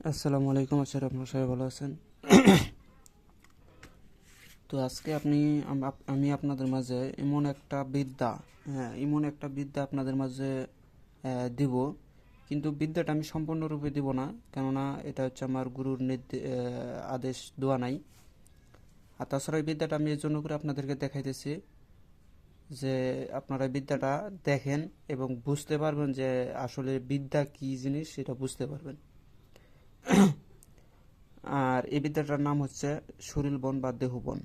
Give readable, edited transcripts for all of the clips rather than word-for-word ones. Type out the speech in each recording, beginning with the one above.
আসসালামু আলাইকুম। আশা করি আপনারা সবাই ভালো আছেন। তো আজকে আমি আপনাদের মাঝে এমন একটা বিদ্যা আপনাদের মাঝে দিব। কিন্তু বিদ্যাটা আমি সম্পূর্ণরূপে দিব না, কেননা এটা হচ্ছে আমার গুরুর আদেশ দেওয়া নাই। আর তাছাড়া এই বিদ্যাটা আমি এর জন্য করে আপনাদেরকে দেখাইতেছি যে আপনারা এই বিদ্যাটা দেখেন এবং বুঝতে পারবেন যে আসলে বিদ্যা কী জিনিস সেটা বুঝতে পারবেন। আর এই বিদ্যাটার নাম হচ্ছে শরীর বন বা দেহবন।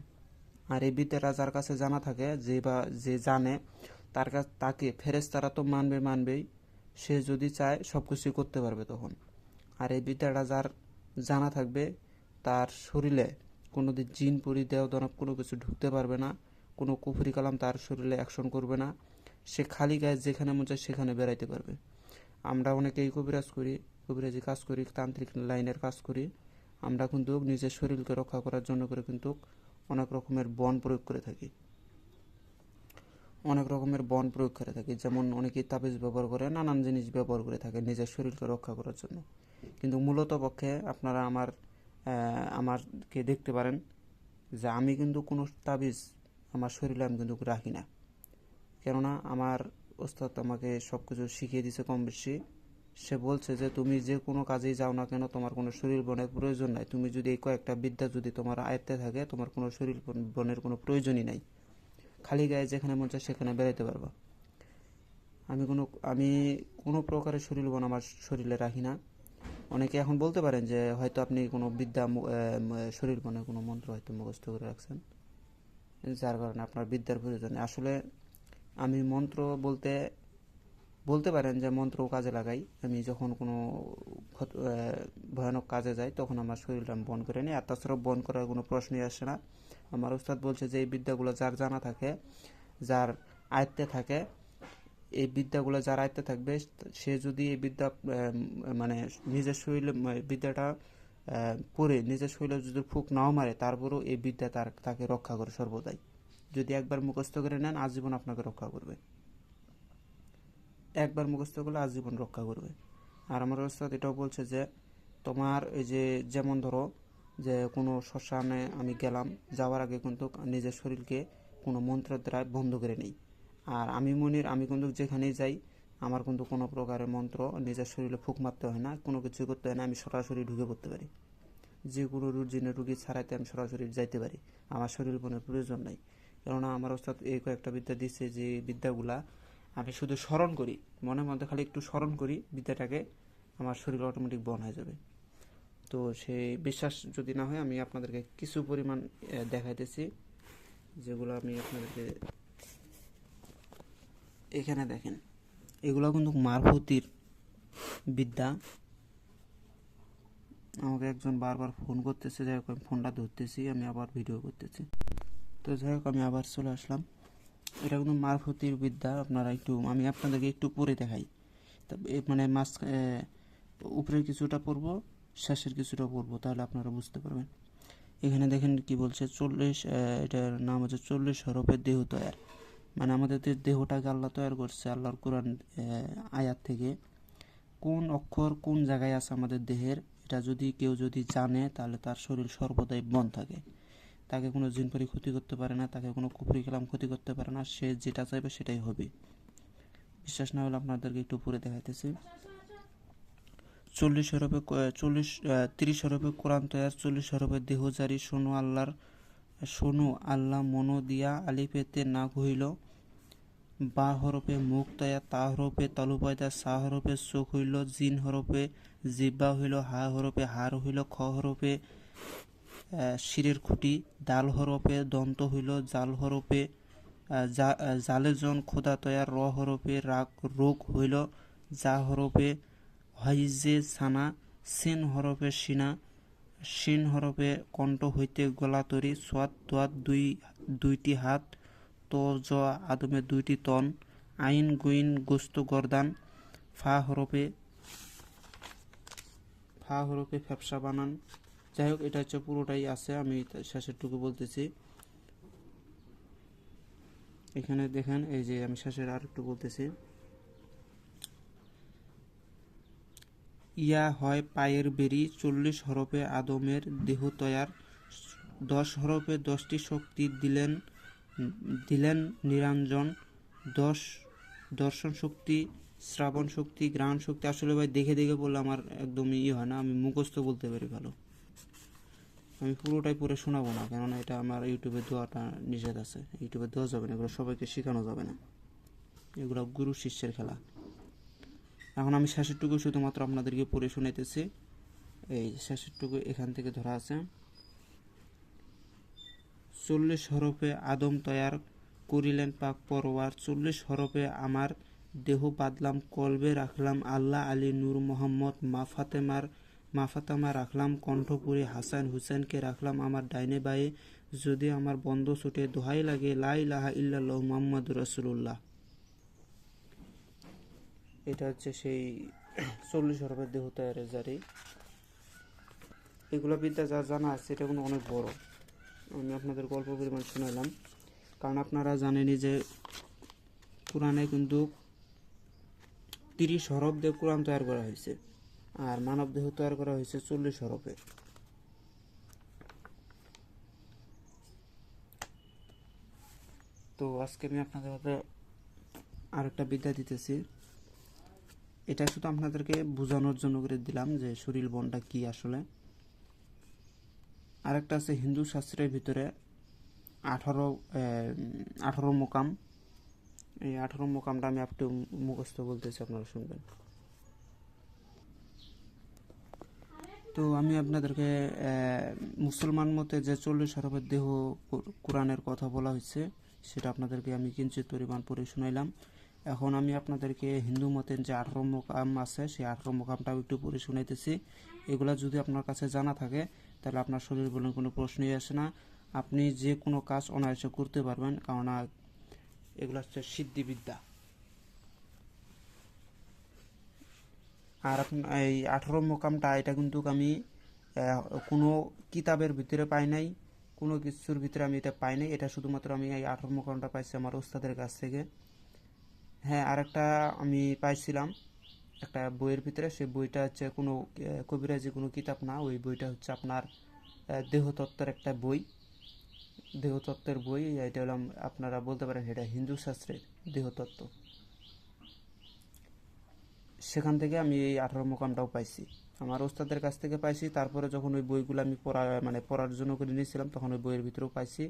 আর এই বিদ্যাটা যার কাছে জানা থাকে, যে জানে, তাকে ফেরেশতারা তো মানবেই। সে যদি চায় সব কিছুই করতে পারবে তখন। আর এই বিদ্যাটা যার জানা থাকবে, তার শরীরে কোনোদিন জিন পরি দেহ দানব কোনো কিছু ঢুকতে পারবে না। কোনো কুফরি কালাম তার শরীরে অ্যাকশন করবে না। সে খালি গায়ে যেখানে মন চায় সেখানে বেড়াইতে পারবে। আমরা অনেকেই কবিরাজি কাজ করি, তান্ত্রিক লাইনের কাজ করি। আমরা কিন্তু নিজের শরীরকে রক্ষা করার জন্য করে কিন্তু অনেক রকমের বন প্রয়োগ করে থাকি। যেমন অনেকেই তাবিজ ব্যবহার করে, নানান জিনিস ব্যবহার করে থাকে নিজের শরীরকে রক্ষা করার জন্য। কিন্তু মূলত পক্ষে আপনারা আমারকে দেখতে পারেন যে আমি কিন্তু কোনো তাবিজ আমার শরীরে আমি কিন্তু রাখি না। কেননা আমার ওস্তাদ আমাকে সব কিছু শিখিয়ে দিয়েছে কম বেশি। সে বলছে যে তুমি যে কোনো কাজেই যাও না কেন, তোমার কোনো শরীর বনের প্রয়োজন নাই। তুমি যদি এই কয়েকটা বিদ্যা যদি তোমার আয়ত্তে থাকে, তোমার কোনো শরীর বনের কোনো প্রয়োজনই নাই। খালি গায়ে যেখানে মন চায় সেখানে বেরাইতে পারবা। আমি কোনো আমি কোনো প্রকারের শরীর বন আমার শরীরে রাখি না। অনেকে এখন বলতে পারেন যে হয়তো আপনি কোনো শরীর বনের কোনো মন্ত্র হয়তো মুখস্থ করে রাখছেন, যার কারণে আপনার বিদ্যার প্রয়োজন নেই। আসলে আমি মন্ত্র বলতে পারেন যে মন্ত্র কাজে লাগাই। আমি যখন কোনো ভয়ানক কাজে যাই তখন আমার শরীরটা আমি বন করে নিই। আর তাছাড়াও বন করার কোনো প্রশ্নই আসে না। আমার উস্তাদ বলছে যে এই বিদ্যাগুলো যার জানা থাকে, যার আয়ত্তে থাকে, এই বিদ্যাগুলো যার আয়ত্তে থাকবে, সে যদি এই বিদ্যা মানে নিজের শরীরে বিদ্যাটা পড়ে নিজের শরীরে যদি ফুঁক নাও মারে, তারপরেও এই বিদ্যা তাকে রক্ষা করে সর্বদাই। যদি একবার মুখস্থ করে নেন, আজীবন আপনাকে রক্ষা করবে। একবার মুখস্থ করলে আজীবন রক্ষা করবে। আর আমার ওস্তাদ এটাও বলছে যে তোমার এই যে, যেমন ধরো যে কোনো শ্মশানে আমি গেলাম, যাওয়ার আগে কিন্তু নিজের শরীরকে কোনো মন্ত্রের দ্বারা বন্ধ করে নেই। আর আমি কিন্তু যেখানেই যাই, আমার কিন্তু কোনো প্রকারের মন্ত্র নিজের শরীরে ফুঁক মারতে হয় না, কোনো কিছু করতে হয় না। আমি সরাসরি ঢুকে পড়তে পারি। যে কোনো রুগী ছাড়াইতে আমি সরাসরি যাইতে পারি। আমার শরীর কোনো প্রয়োজন নাই। কেননা আমার ওস্তাদ এই কয়েকটা বিদ্যা দিচ্ছে, যে বিদ্যাগুলা আমি শুধু স্মরণ করি, মনের মধ্যে খালি একটু স্মরণ করি বিদ্যাটাকে, আমার শরীর অটোমেটিক বন হয়ে যাবে। তো সেই বিশ্বাস যদি না হয়, আমি আপনাদেরকে কিছু পরিমাণ দেখাইতেছি, যেগুলো আমি আপনাদেরকে এখানে দেখেন। এগুলো কিন্তু মারফতির বিদ্যা। আমাকে একজন বারবার ফোন করতেছে, যাই হোক আমি ফোনটা ধরতেছি, আমি আবার ভিডিও করতেছি। তো যাই হোক আমি আবার চলে আসলাম। এটা কিন্তু মারফতির বিদ্যা। আমি আপনাদেরকে একটু পরে দেখাই। মানে উপরের কিছুটা পড়বো, শেষের কিছুটা পড়বো, তাহলে আপনারা বুঝতে পারবেন। এখানে দেখেন কি বলছে, 40, এটার নাম হচ্ছে 40 হরফের দেহ তৈয়ার। মানে আমাদের দেহটাকে আল্লাহ তৈয়ার করছে আল্লাহর কোরআন আয়াত থেকে। কোন অক্ষর কোন জায়গায় আছে আমাদের দেহের, এটা কেউ যদি জানে, তাহলে তার শরীর সর্বদাই বন থাকে। তাকে কোনো জিনপরি ক্ষতি করতে পারে না, তাকে কোনো কুফরি কালাম ক্ষতি করতে পারে না। সে যেটা চাইবে সেটাই হবে। বিশ্বাস না হলে আপনাদেরকে একটু পরে দেখাইতেছি। 30 হরফে কোরআন তৈয়ার, 40 হরফে দেহ জারি। শোনো আল্লাহ মনো দিয়া, আলিফেতে না হইল। বা হরফে মুখ তৈয়ার, তা হরফে তালু পয়দা, সা হরফে চোখ হইল। জিন হরফে জিব্বা হইল। হা হরফে হাড় হইল। খ হরফে শিরের খুঁটি। দাল হরফে দন্ত হইল। জাল হরফে জালে জন খোদা তৈয়ার। র হরফে রোগ হইল। যা হরফে হইজে ছানা। সিন হরফে সিনা। শিন হরফে কণ্ঠ হইতে গলা তরি। সোয়াদ দোয়াত দুইটি হাত। ত জ আদমে দুইটি তন। আইন গুইন গোস্ত গরদান। ফা হরফে ফ্যাপসা বানান। যাই হোক, এটা হচ্ছে পুরোটাই আছে, আমি শেষেরটুকু বলতেছি। এখানে দেখেন, এই যে আমি শেষের আর একটু বলতেছি। ইয়া হয় পায়ের বেরি, 40 হরফে আদমের দেহ তৈয়ার, 10 হরফে 10টি শক্তি দিলেন নিরঞ্জন, 10 দর্শন শক্তি, শ্রাবণ শক্তি, ঘ্রাণ শক্তি। আসলে ভাই দেখে দেখে বললে আমার একদমই হয় না, আমি মুখস্থ বলতে পারি ভালো। আমি পুরোটাই পড়ে শোনাবো না, কেননা এটা আমার ইউটিউবে দেওয়াটা নিষেধ আছে, ইউটিউবে দেওয়া যাবে না, এগুলো সবাইকে শেখানো যাবে না, এগুলো গুরু শিষ্যের খেলা। এখন আমি শেষেরটুকু শুধুমাত্র আপনাদেরকে পড়ে শোনাইতেছি। এই শেষেরটুকু এখান থেকে ধরা আছে। 40 হরফে আদম তৈয়ার করিলেন পাক পরওয়ার, 40 হরফে আমার দেহ বাঁধলাম কলবে রাখলাম আল্লাহ আলী নূর মোহাম্মদ, মা ফাতেমা রাখলাম কণ্ঠপুরে, হাসান হুসেনকে রাখলাম আমার ডাইনে বায়ে, যদি আমার বন্ধ ছুটে দোহাই লাগে লা ইলাহা ইল্লাল্লাহ মুহাম্মাদুর রাসূলুল্লাহ। এটা হচ্ছে সেই 40 হরফের দেহ তৈয়ারের জারি। এগুলো বিদ্যা যা জানা আছে এটা কিন্তু অনেক বড়, আমি আপনাদের গল্প পরিমাণ শোনালাম। কারণ আপনারা জানেনই যে কোরআনে কিন্তু 30 হরফ দিয়ে কোরআন তৈরি করা হয়েছে, আর মানব দেহ তৈরি করা হয়েছে 40 হরফে। তো আজকে আমি আপনাদের হাতে আরেকটা বিদ্যা দিতেছি, এটা শুধু আপনাদেরকে বোঝানোর জন্য করে দিলাম যে শরীর বনটা কি আসলে। আরেকটা আছে হিন্দু শাস্ত্রের ভিতরে 18 মোকাম। এই 18 মোকামটা আমি একটু মুখস্থ বলতেছি, আপনারা শুনবেন। তো আমি আপনাদেরকে মুসলমান মতে যে 40 হরফের দেহ কোরআনের কথা বলা হয়েছে সেটা আপনাদেরকে আমি কিঞ্চিত পরিমাণ পড়ে শুনাইলাম। এখন আমি আপনাদেরকে হিন্দু মতে যে 18 মোকাম আছে সেই 18 মোকামটাও একটু পড়ে শুনাইতেছি। এগুলা যদি আপনার কাছে জানা থাকে তাহলে আপনার শরীর বলে কোনো প্রশ্নই আসে না, আপনি যে কোনো কাজ অনায়াসে করতে পারবেন, কারণ এগুলো হচ্ছে সিদ্ধিবিদ্যা। আর এই 18 মোকামটা এটা কিন্তু আমি কোনো কিতাবের ভিতরে পাই নাই, কোনো কিছুর ভিতরে আমি এটা পাই নাই, এটা শুধুমাত্র আমি এই 18 মোকামটা পাইছি আমার ওস্তাদের কাছ থেকে। হ্যাঁ, আরেকটা আমি পাইছিলাম একটা বইয়ের ভিতরে, সেই বইটা হচ্ছে কোনো কবিরাজি কোনো কিতাব না, ওই বইটা হচ্ছে আপনার দেহতত্ত্বের একটা বই, দেহতত্ত্বের বই। এটা হলো আপনারা বলতে পারেন এটা হিন্দু শাস্ত্রের দেহতত্ত্ব, সেখান থেকে আমি এই 18 মোকামটাও পাইছি, আমার ওস্তাদের কাছ থেকে পাইছি। তারপরে যখন ওই বইগুলো আমি পড়ার জন্য করে নিয়েছিলাম তখন ওই বইয়ের ভিতরেও পাইছি।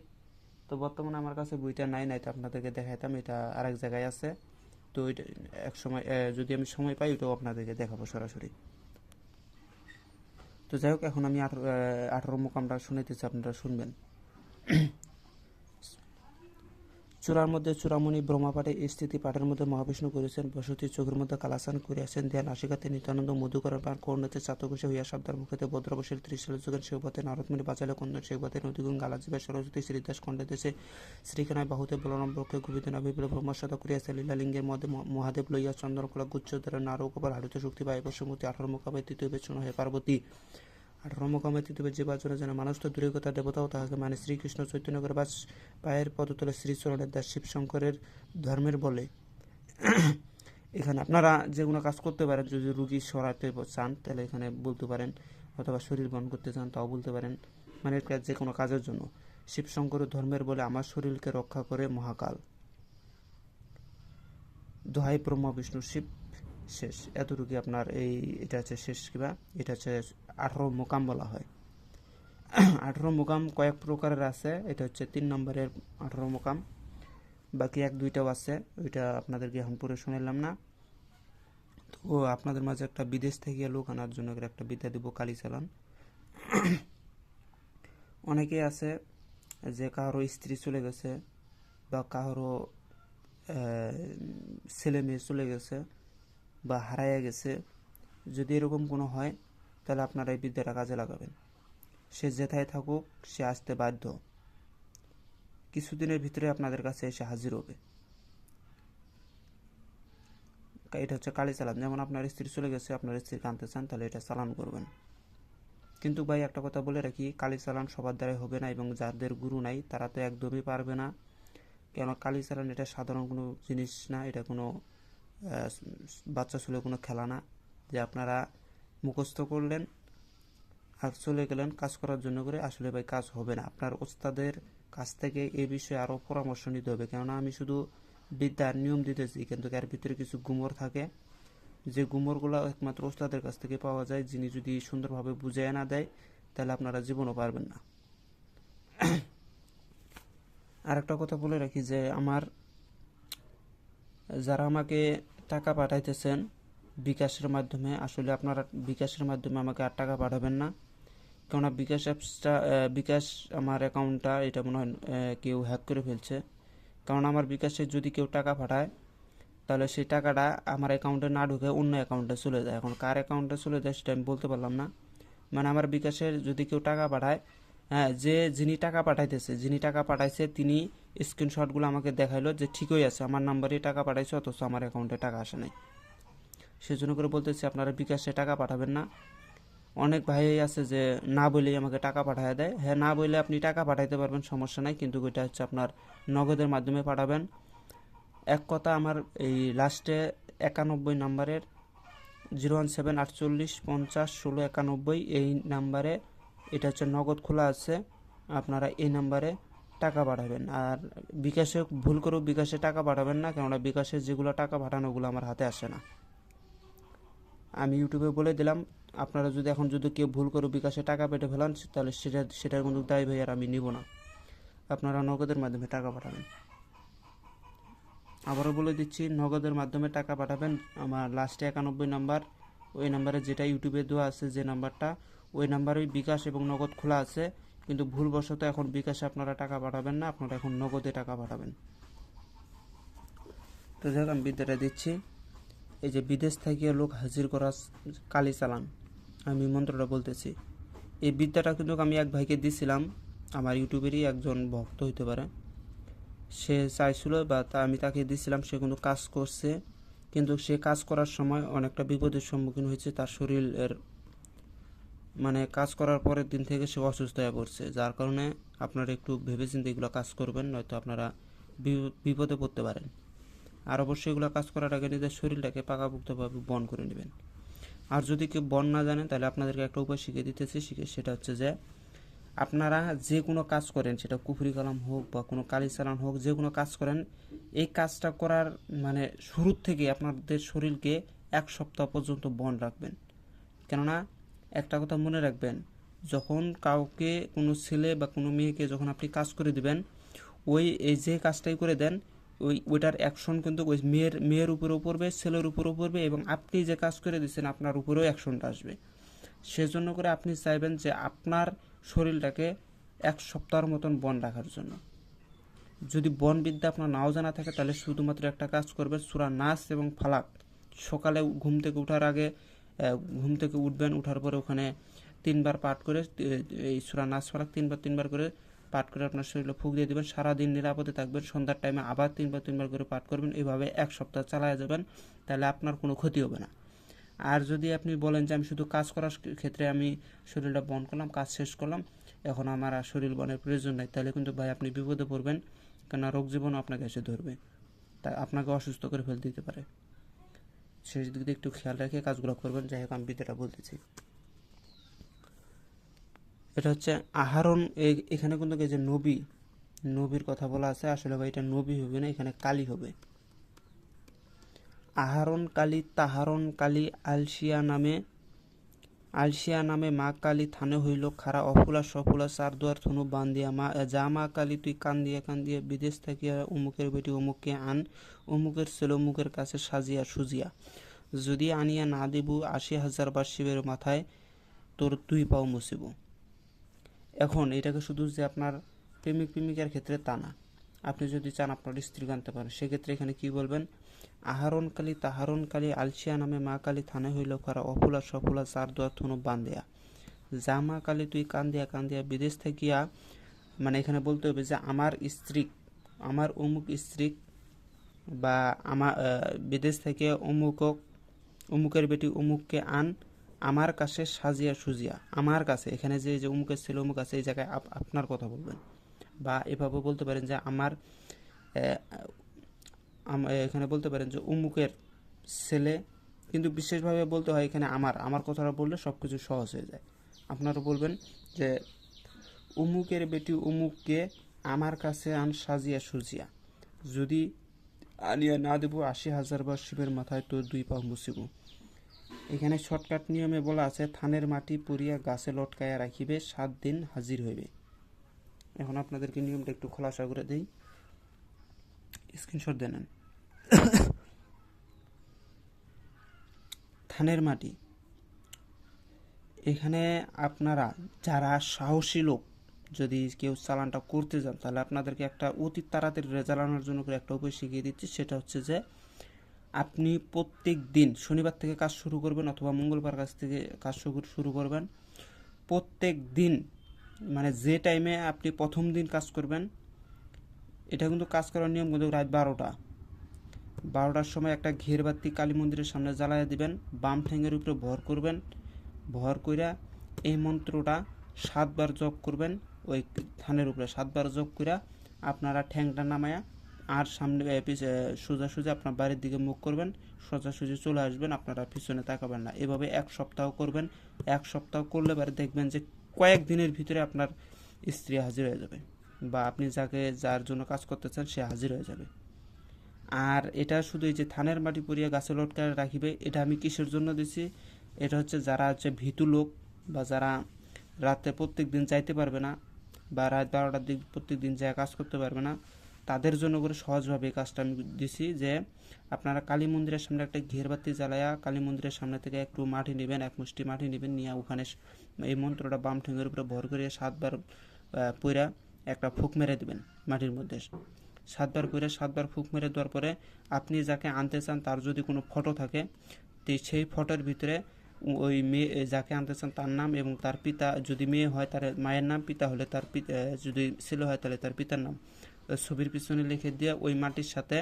তো বর্তমানে আমার কাছে বইটা নাই তো আপনাদেরকে দেখাইতাম, এটা আরেক জায়গায় আছে। তো ওইটা এক সময় যদি আমি সময় পাই ওটাও আপনাদেরকে দেখাবো সরাসরি। তো যাই হোক, এখন আমি 18 মোকামটা শুনাইতেছি, আপনারা শুনবেন। চূড়ার মধ্যে চূড়ামণি ব্রহ্মাপাঠে স্থিতি পাঠের মধ্যে মহাবিষ্ণু করেছেন বসতি, চোখের মধ্যে কালাসান করিয়াছেন ধ্যান, আশিকাতে নিত্যানন্দ মধুকরের পান, করুণাতে চাতকোষে হইয়া সাবধান, মুখেতে ভদ্রবশের ত্রিশাল যুগের শিবপথে নারদমণি বাঁচালে কন্দন, শিবপথে নদীগুণ গালাজীবে সরস্বতী শ্রীদাস খণ্ডেদেশে শ্রীখানায় বাহুতে বলরাম পক্ষে গুবিতে নাভিবলে ব্রহ্মসদা করিয়াছে লীলালিঙ্গের মধ্যে মহাদেব লইয়া চন্দ্রকলা গুচ্ছ দ্বারা নারকপাল হাড়িত শক্তি পাইব সমুতি 18 মোকামে তৃতীয় বেচন হয়ে পার্বতী। 18 মোকামে তৃতীয় যে বাচনে যেন মানুষ তো দূরের কথা দেবতাও তাহাকে মানে শ্রীকৃষ্ণ চৈতন্যগর বাস পায়ের পদতলে শ্রীচরণের দাস শিবশঙ্করের ধর্মের বলে। এখানে আপনারা যে কোনো কাজ করতে পারেন, যদি রুগী সরাতে চান তাহলে এখানে বলতে পারেন, অথবা শরীর বহন করতে চান তাও বলতে পারেন, মানে যে কোনো কাজের জন্য। শিবশঙ্করের ধর্মের বলে আমার শরীরকে রক্ষা করে মহাকাল, দোহাই ব্রহ্মা বিষ্ণু শিব, শেষ। এতটুকু আপনার এটা হচ্ছে শেষ কিবা, এটা হচ্ছে 18 মোকাম বলা হয়। 18 মোকাম কয়েক প্রকারের আছে, এটা হচ্ছে 3 নম্বরের 18 মোকাম, বাকি 1-2টাও আছে, ওইটা আপনাদেরকে এখন পরে শুনাইলাম না। তো আপনাদের মাঝে একটা বিদেশ থেকে লোক আনার জন্য একটা বিদ্যা দিব, কালি চালান। অনেকে আছে যে কারো স্ত্রী চলে গেছে বা কারো ছেলে মেয়ে চলে গেছে বা হারাইয়া গেছে, যদি এরকম কোনো হয় তাহলে আপনারা এই বিদ্যাটা কাজে লাগাবেন। সে যেথায় থাকুক সে আসতে বাধ্য, কিছুদিনের ভিতরে আপনাদের কাছে এসে হাজির হবে। এটা হচ্ছে কালি চালান। যেমন আপনার স্ত্রী চলে গেছে, আপনার স্ত্রীকে আনতে চান, তাহলে এটা চালান করবেন। কিন্তু ভাই একটা কথা বলে রাখি, কালি চালান সবার দ্বারাই হবে না, এবং যাদের গুরু নাই তারা তো একদমই পারবে না। কেন কালি চালান এটা সাধারণ কোনো জিনিস না, এটা কোনো বাচ্চা ছেলে কোনো খেলা না যে আপনারা মুখস্থ করলেন আর চলে গেলেন কাজ করার জন্য করে, আসলে ভাই কাজ হবে না। আপনার ওস্তাদের কাছ থেকে এই বিষয়ে আরও পরামর্শ নিতে হবে, কেননা আমি শুধু বিদ্যার নিয়ম দিতেছি, কিন্তু এর ভিতরে কিছু গুমর থাকে, যে গুমরগুলো একমাত্র ওস্তাদের কাছ থেকে পাওয়া যায়, যিনি যদি সুন্দরভাবে বুঝিয়ে না দেয় তাহলে আপনারা জীবনও পারবেন না। আর একটা কথা বলে রাখি যে যারা আমাকে টাকা পাঠাইতেছেন বিকাশের মাধ্যমে, আসলে আপনারা বিকাশের মাধ্যমে আমাকে আর টাকা পাঠাবেন না, কেননা বিকাশ অ্যাপসটা বিকাশ আমার অ্যাকাউন্টটা এটা মনে হয় কেউ হ্যাক করে ফেলছে। কারণ আমার বিকাশে যদি কেউ টাকা পাঠায় তাহলে সেই টাকাটা আমার অ্যাকাউন্টে না ঢুকে অন্য অ্যাকাউন্টে চলে যায়। এখন কার অ্যাকাউন্টে চলে যায় সেটা আমি বলতে পারলাম না। মানে আমার বিকাশের যদি কেউ টাকা পাঠায়, হ্যাঁ, যিনি টাকা পাঠাইতেছে, যিনি টাকা পাঠাইছে তিনি স্ক্রিনশটগুলো আমাকে দেখাইলো যে ঠিকই আছে, আমার নাম্বারে টাকা পাঠাইছে, অথচ আমার অ্যাকাউন্টে টাকা আসে নাই। সেজন্য করে বলতেছি আপনারা বিকাশে টাকা পাঠাবেন না। অনেক ভাই আছে যে না বলেই আমাকে টাকা পাঠিয়ে দেয়। হ্যাঁ, না বলে আপনি টাকা পাঠাইতে পারবেন, সমস্যা নাই, কিন্তু ওইটা হচ্ছে আপনার নগদের মাধ্যমে পাঠাবেন। এক কথা, আমার এই লাস্টে 91 নাম্বারের 01748501691 এই নাম্বারে, এটা হচ্ছে নগদ খোলা আছে, আপনারা এই নাম্বারে টাকা পাঠাবেন। আর বিকাশে ভুল করেও বিকাশে টাকা পাঠাবেন না, কেননা বিকাশে যেগুলো টাকা পাঠানোগুলো আমার হাতে আসে না। আমি ইউটিউবে বলে দিলাম, আপনারা যদি এখন যদি কেউ ভুল করে বিকাশে টাকা পেটে ফেলান তাহলে সেটার কোনো দায় ভাই আর আমি নিব না। আপনারা নগদের মাধ্যমে টাকা পাঠাবেন। আবারও বলে দিচ্ছি, নগদের মাধ্যমে টাকা পাঠাবেন। আমার লাস্টে 91 নাম্বার, ওই নাম্বারে যেটা ইউটিউবে দেওয়া আছে যে নাম্বারটা, ওই নাম্বারেই বিকাশ এবং নগদ খোলা আছে, কিন্তু ভুলবশত এখন বিকাশে আপনারা টাকা পাঠাবেন না, আপনারা এখন নগদে টাকা পাঠাবেন। তো যাই হোক, আমি বিদ্যাটা দিচ্ছি। এই যে বিদেশ থেকে লোক হাজির করা কালি চালান, আমি মন্ত্রটা বলতেছি। এই বিদ্যাটা কিন্তু আমি এক ভাইকে দিছিলাম, আমার ইউটিউবেরই একজন ভক্ত হইতে পারে, সে চাইছিল বা আমি তাকে দিছিলাম, সে কিন্তু কাজ করছে, কিন্তু সে কাজ করার সময় অনেকটা বিপদের সম্মুখীন হয়েছে। তার শরীরের মানে কাজ করার পরের দিন থেকে সে অসুস্থ হয়ে পড়ছে, যার কারণে আপনারা একটু ভেবেচিন্তে এগুলো কাজ করবেন, নয়তো আপনারা বিপদে পড়তে পারেন। আর অবশ্যই এগুলো কাজ করার আগে নিজের শরীরটাকে পাকাপোক্তভাবে বন করে নেবেন। আর যদি কেউ বন না জানেন তাহলে আপনাদেরকে একটা উপায় শিখিয়ে দিতেছি, সেটা হচ্ছে যে আপনারা যে কোনো কাজ করেন, সেটা কুফরি কালাম হোক বা কোনো কালি চালান হোক, যে কোনো কাজ করেন, এই কাজটা করার মানে শুরুর থেকে আপনাদের শরীরকে 1 সপ্তাহ পর্যন্ত বন রাখবেন। কেননা একটা কথা মনে রাখবেন, যখন কাউকে কোনো ছেলে বা কোনো মেয়েকে যখন আপনি কাজ করে দিবেন, এই যে কাজটাই করে দেন, ওইটার অ্যাকশন কিন্তু ওই মেয়ের উপরেও পড়বে, ছেলের উপরেও পড়বে, এবং আপনি যে কাজ করে দিচ্ছেন আপনার উপরেও অ্যাকশনটা আসবে। সেজন্য করে আপনি চাইবেন যে আপনার শরীরটাকে 1 সপ্তাহের মতন বন রাখার জন্য। যদি বন বিদ্যা আপনার নাও জানা থাকে তাহলে শুধুমাত্র একটা কাজ করবেন, সূরা নাস এবং ফালাক। সকালে ঘুম থেকে ওঠার আগে ঘুম থেকে উঠবেন, উঠার পরে ওখানে 3বার পাঠ করে, এই সূরা নাস ফালাক 3বার করে পাঠ করে আপনার শরীরে ফুঁক দিয়ে দেবেন। সারাদিন নিরাপদে থাকবেন। সন্ধ্যার টাইমে আবার 3বার করে পাঠ করবেন। এইভাবে 1 সপ্তাহ চালায় যাবেন, তাহলে আপনার কোনো ক্ষতি হবে না। আর যদি আপনি বলেন যে আমি শুধু কাজ করার ক্ষেত্রে আমি শরীরটা বন করলাম, কাজ শেষ করলাম, এখন আমার আর শরীর বনের প্রয়োজন নাই, তাহলে কিন্তু ভাই আপনি বিপদে পড়বেন, কেননা রোগ জীবনও আপনাকে এসে ধরবে, তাই আপনাকে অসুস্থ করে ফেলতে দিতে পারে। সেই দিক দিয়ে একটু খেয়াল রেখে কাজগুলো করবেন। যাই হোক, আমি বিদ্যাটা বলতেছি, এটা হচ্ছে আহারণ। এখানে কিন্তু এই যে নবীর কথা বলা আছে, আসলে ভাই এটা নবী হবে না, এখানে কালী হবে। আহারণ কালী, তাহারণ কালী, আলসিয়া নামে মা কালী থানে হইল খারা, অফুলা সফুলা চার দুয়ার থনু বান্ধিয়া মা, যা মা কালী তুই কান্দিয়া বিদেশ থাকিয়া অমুকের বেটি অমুককে আন, অমুকের ছেলে অমুকের কাছে সাজিয়া সুজিয়া, যদি আনিয়া না দেবু 80,000 বার শিবের মাথায় তোর 2 পাও মুছিব। এখন এটাকে শুধু যে আপনার প্রেমিকার ক্ষেত্রে তা না, আপনি যদি চান আপনার স্ত্রীকে আনতে পারেন, সেক্ষেত্রে এখানে কি বলবেন, আহারণ কালী, তাহারণ কালী, আলসিয়া নামে মা কালী থানে হইল খারা, অফুলা সফুলা চার দুয়ার থনু বান্ধিয়া, যা মা কালী তুই কান্দিয়া বিদেশ থাকিয়া, মানে এখানে বলতে হবে যে আমার স্ত্রী, আমার অমুক স্ত্রী বা আমার বিদেশ থেকে অমুকের বেটি অমুককে আন, আমার কাছে সাজিয়া সুজিয়া। আমার কাছে, এখানে যে অমুকের ছেলে অমুক আছে, এই জায়গায় আপনার কথা বলবেন। বা এভাবে বলতে পারেন যে আমার এখানে বলতে পারেন যে অমুকের ছেলে কিন্তু বিশেষভাবে বলতে হয় এখানে আমার কথাটা বললে সব কিছু সহজ হয়ে যায়। আপনারা বলবেন যে অমুকের বেটি অমুককে আমার কাছে আন সাজিয়া সুজিয়া, যদি আনিয়া না দেব ৮০,০০০ বার শিবের মাথায় তোর 2 পা মুছিব। এখানে শর্টকাট নিয়মে বলা আছে ধানের মাটি পুড়িয়া গাছে লটকাইয়া রাখিবে, 7 দিন হাজির হইবে। এখন আপনাদেরকে নিয়মটা একটু খোলাসা করে দিই, স্ক্রিনশট দিয়ে নেন। ধানের মাটি, এখানে আপনারা যারা সাহসী লোক, যদি কেউ চালানটা করতে যান তাহলে আপনাদেরকে একটা অতি তাড়াতাড়ি রেজাল্ট আনার জন্য করে একটা উপায় শিখিয়ে দিচ্ছি। সেটা হচ্ছে যে আপনি প্রত্যেক দিন শনিবার থেকে কাজ শুরু করবেন অথবা মঙ্গলবার কাছ থেকে কাজ শুরু করবেন। প্রত্যেক দিন মানে যে টাইমে আপনি প্রথম দিন কাজ করবেন, এটা কিন্তু কাজ করার নিয়ম কিন্তু রাত 12টার সময় একটা ঘের বাতি কালী মন্দিরের সামনে জ্বালাইয়া দিবেন, বাম ঠ্যাঙের উপরে ভর করবেন, ভর কইরা এই মন্ত্রটা 7 বার জপ করবেন। ওই ধানের উপরে 7 বার জপ কইরা আপনারা ঠ্যাংটা নামায়া আর সামনে সোজা আপনার বাড়ির দিকে মুখ করবেন, সোজাসুজি চলে আসবেন, আপনারা পিছনে তাকাবেন না। এভাবে 1 সপ্তাহ করবেন। 1 সপ্তাহ করলে পরে দেখবেন যে কয়েকদিনের ভিতরে আপনার স্ত্রী হাজির হয়ে যাবে, বা আপনি যার জন্য কাজ করতেছেন সে হাজির হয়ে যাবে। আর এটা শুধু এই যে ধানের মাটি পুড়িয়া গাছে লটকায় রাখিবে, এটা আমি কিসের জন্য দিছি, এটা হচ্ছে যারা হচ্ছে ভীতু লোক বা যারা রাতে প্রত্যেক দিন যাইতে পারবে না বা রাত 12টার দিক প্রত্যেক দিন যায় কাজ করতে পারবে না, তাদের জন্য করে সহজভাবে এই কাজটা আমি দিছি। যে আপনারা কালী মন্দিরের সামনে একটা ঘেরবাতি জ্বালায়া কালী মন্দিরের সামনে থেকে একটু মাটি নেবেন, 1 মুষ্টি মাটি নেবেন, নিয়ে ওখানে এই মন্ত্রটা বাম ঠ্যাঙের উপরে ভর করে 7 বার পইরা একটা ফুঁক মেরে দেবেন মাটির মধ্যে। 7 বার করে 7 বার ফুঁক মেরে দেওয়ার পরে আপনি যাকে আনতে চান তার যদি কোনো ফটো থাকে, তো সেই ফটোর ভিতরে ওই মেয়ে যাকে আনতে চান তার নাম এবং তার পিতা, যদি মেয়ে হয় তার মায়ের নাম, পিতা হলে তার যদি ছেলে হয় তাহলে তার পিতার নাম ছবির পিছনে লিখে দিয়ে ওই মাটির সাথে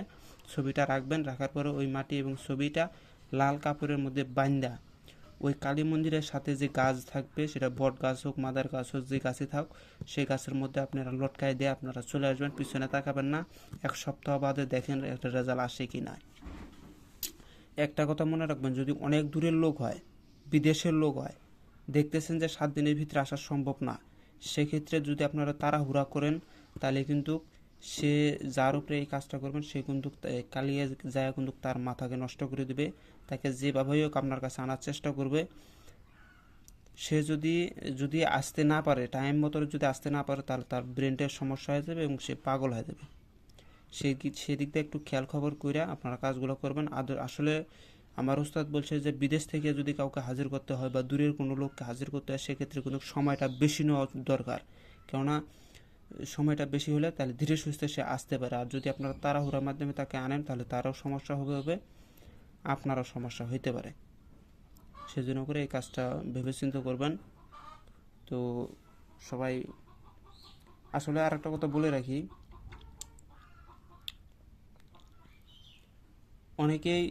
ছবিটা রাখবেন। রাখার পরে ওই মাটি এবং ছবিটা লাল কাপড়ের মধ্যে বাঁধা ওই কালী মন্দিরের সাথে যে গাছ থাকবে, সেটা বট গাছ হোক মাদার গাছ হোক, যে গাছে থাক, সেই গাছের মধ্যে আপনারা লটকায় দিয়ে আপনারা চলে আসবেন, পিছনে তাকাবেন না। 1 সপ্তাহ বাদে দেখেন একটা রেজাল্ট আসে কি না। একটা কথা মনে রাখবেন, যদি অনেক দূরের লোক হয়, বিদেশের লোক হয়, দেখতেছেন যে 7 দিনের ভিতরে আসা সম্ভব না, সেক্ষেত্রে যদি আপনারা তাড়াহুড়া করেন তাহলে কিন্তু সে যার উপরে এই কাজটা করবেন সে কিন্তু কালিয়ে যায় কিন্তু তার মাথাকে নষ্ট করে দেবে। তাকে যেভাবেই হোক আপনার কাছে আনার চেষ্টা করবে। সে যদি আসতে না পারে, টাইম মতো যদি আসতে না পারে, তাহলে তার ব্রেনটের সমস্যা হয়ে যাবে এবং সে পাগল হয়ে যাবে। সেদিক দিয়ে একটু খেয়াল খবর করে আপনারা কাজগুলো করবেন। আসলে আমার ওস্তাদ বলছে যে বিদেশ থেকে যদি কাউকে হাজির করতে হয় বা দূরের কোনো লোককে হাজির করতে হয়, সেক্ষেত্রে কিন্তু সময়টা বেশি নেওয়া দরকার। কেননা সময়টা বেশি হলে তাহলে ধীরে সুস্থে সে আসতে পারে। আর যদি আপনারা তাড়াহুড়ার মাধ্যমে তাকে আনেন তাহলে তারও সমস্যা হবে, আপনারও সমস্যা হইতে পারে। সেজন্য করে এই কাজটা ভেবেচিন্তে করবেন। তো সবাই আসলে আর একটা কথা বলে রাখি, অনেকেই,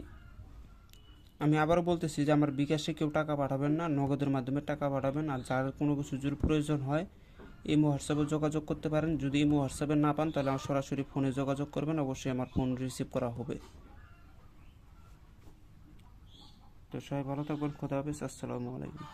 আমি আবারও বলতেছি যে আমার বিকাশে কেউ টাকা পাঠাবেন না, নগদের মাধ্যমে টাকা পাঠাবেন। আর যার কোনো কিছু যদি প্রয়োজন হয় ইমো হোয়াটসঅ্যাপে যোগাযোগ করতে পারেন। যদি ইমো হোয়াটসঅ্যাপে না পান তাহলে আমার সরাসরি ফোনে যোগাযোগ করবেন, অবশ্যই আমার ফোন রিসিভ করা হবে। তো সবাই ভালো থাকবেন, খোদা হাফেজ, আসসালামু আলাইকুম।